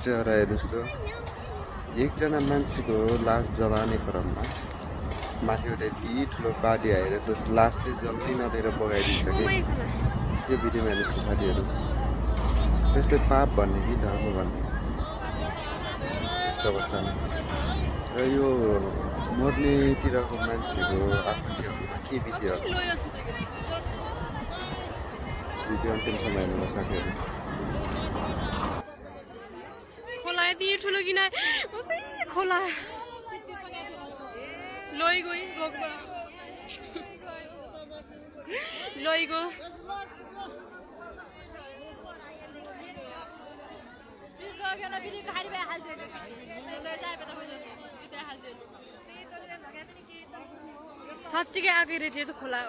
चेहरा हेर्नुहोस् त एकजना मान्छेको लास जलाउने क्रममा माथिबाट यति ठुलो बाली आएर त्यस लास चाहिँ जल्दी नदिएर बगाइदिन्छ कि यो भिडियोमा हेर्नुहोस् त साथीहरू त्यसले पाप भन्ने कि धर्म भन्ने यस्तो अवस्थामा र यो मर्नेतिरको मान्छेको आफ्नो जीवनमा के बित्यो भिडियो अन्तिमसम्म हेर्नुहोस् साथीहरू खोला यति ठुलो किन खोला लैगो लैगो साँच्चीकै आएको रहेछ यो त खोला